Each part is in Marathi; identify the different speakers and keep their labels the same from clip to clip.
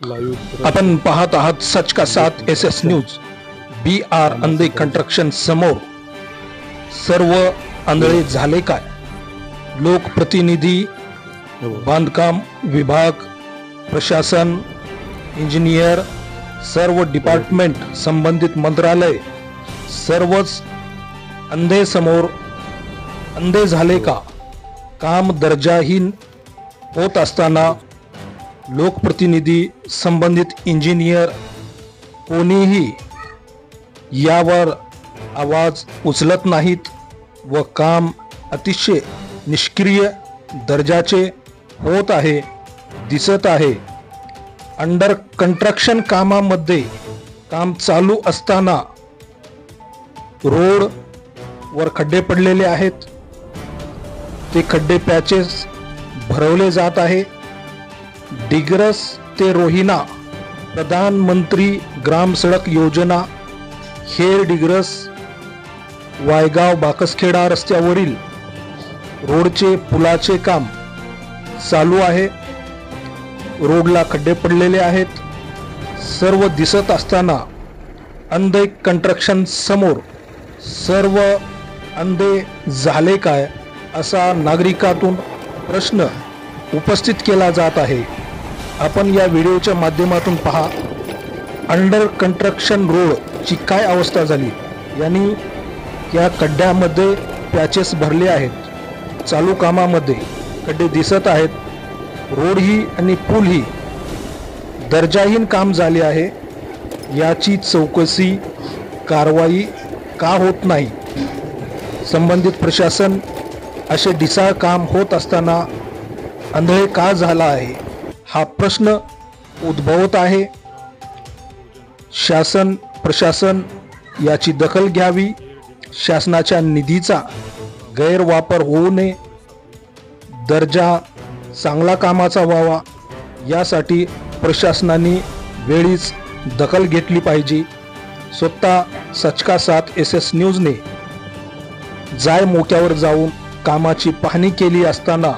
Speaker 1: आपण पाहत आहात सच का साथ SS न्यूज। BR अंधे कंस्ट्रक्शन समोर सर्व आंधळे झाले काय? लोकप्रतिनिधी, बांधकाम विभाग, प्रशासन, इंजिनियर, सर्व डिपार्टमेंट, संबंधित मंत्रालय सर्वच अंधे समोर अंधे झाले का? काम दर्जाहीन होत असताना लोकप्रतिनिधी, संबंधित इंजिनियर कोणीही यावर आवाज उचलत नाहीत व काम अतिशय निष्क्रिय दर्जाचे होत आहे, दिसत आहे। अंडर कंस्ट्रक्शन कामामध्ये काम चालू असताना रोड वर खड्डे पडलेले आहेत, ते खड्डे पॅचेस भरवले जात आहे। डिग्रस ते रोहिणा प्रधानमंत्री ग्राम सडक योजना हेर डिग्रस वायगाव बाकसखेडा रस्त्यावरील रोडचे पुलाचे काम चालू आहे। रोडला खड्डे पडलेले आहेत, सर्व दिसत असताना अंधे कंस्ट्रक्शन समोर सर्व अंधे झाले काय असा नागरिकातून प्रश्न उपस्थित केला जात आहे। आपण या व्हिडिओच्या माध्यमातून पहा अंडर कंस्ट्रक्शन रोडची काय अवस्था झाली। यांनी या खड्ड्यामध्ये पॅचेस भरले आहेत, चालू कामामध्ये खड्डे दिसत आहेत, रोड ही आणि पूल ही दर्जाहीन काम झाले आहे। याची चौकशी कारवाई का होत नाही? संबंधित प्रशासन असे ढिसाळ काम होत असताना अंधळे का झाला आहे हा प्रश्न उद्भवत आहे। शासन प्रशासन याची दखल घ्यावी, शासनाच्या निधीचा गैरवापर होऊ नये, दर्जा चांगला कामाचा व्हावा यासाठी प्रशासनाने वेळीच दखल घेतली पाहिजे। स्वतः सच का साथ SS न्यूजने जाय मोक्यावर जाऊन कामाची पाहणी केली असताना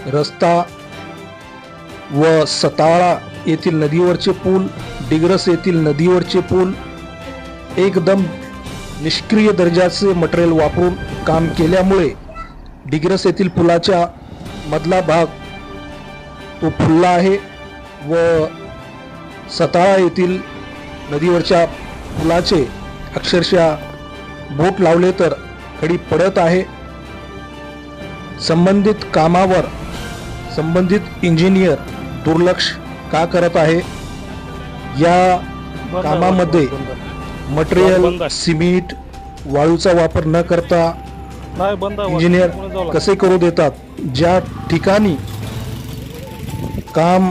Speaker 1: रस्ता व सताळा येथील नदीवरचे पूल, डिग्रस येथील नदीवरचे पूल एकदम निष्क्रिय दर्जाचे मटेरियल वापरून काम केल्यामुळे डिग्रस येथील पुलाच्या मधला भाग तो फुलला आहे व सताळा येथील नदीवरच्या पुलाचे अक्षरशः बोट लावले तर खडी पडत आहे। संबंधित कामावर संबंधित इंजिनियर दुर्लक्ष का करत आहे? या कामामध्ये मटेरियल सिमेंट वाळूचा वापर न करता इंजिनियर कसे करू देतात? ज्या ठिकाणी काम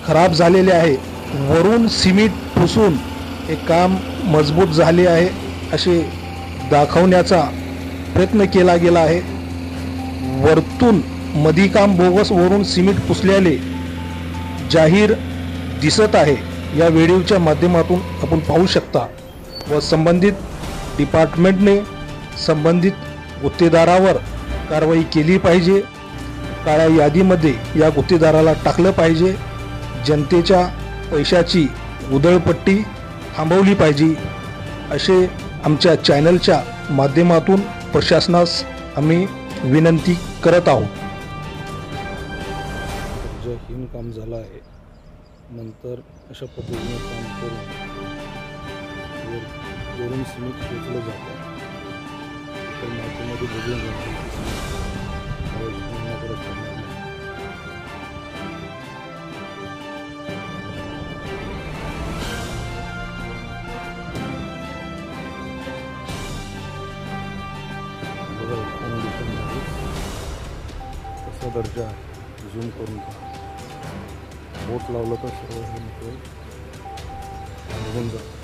Speaker 1: खराब झालेले आहे वरून सिमेंट पुसून हे काम मजबूत झाले आहे असे दाखवण्याचा प्रयत्न केला गेला आहे। वरतून मधी काम बोगस, वरून सिमेंट पुसल्याले जाहीर दिसत आहे। या व्हिडिओच्या माध्यमातून आपण पाहू शकता व संबंधित डिपार्टमेंटने संबंधित गुत्तेदारावर कारवाई केली पाहिजे, काळ्या यादीमध्ये या गुत्तेदाराला टाकलं पाहिजे, जनतेच्या पैशाची उधळपट्टी थांबवली पाहिजे असे आमच्या चॅनलच्या माध्यमातून प्रशासनास आम्ही विनंती करत आहोत।
Speaker 2: दर्जाहीन काम झालं आहे, नंतर अशा पद्धतीने काम करून वरून सिमेंट पोचलं जातं तर मातीमध्ये बदलून जातं। कसा दर्जा झूम करून बोट लावलं तर सर्व हे निघून जातं।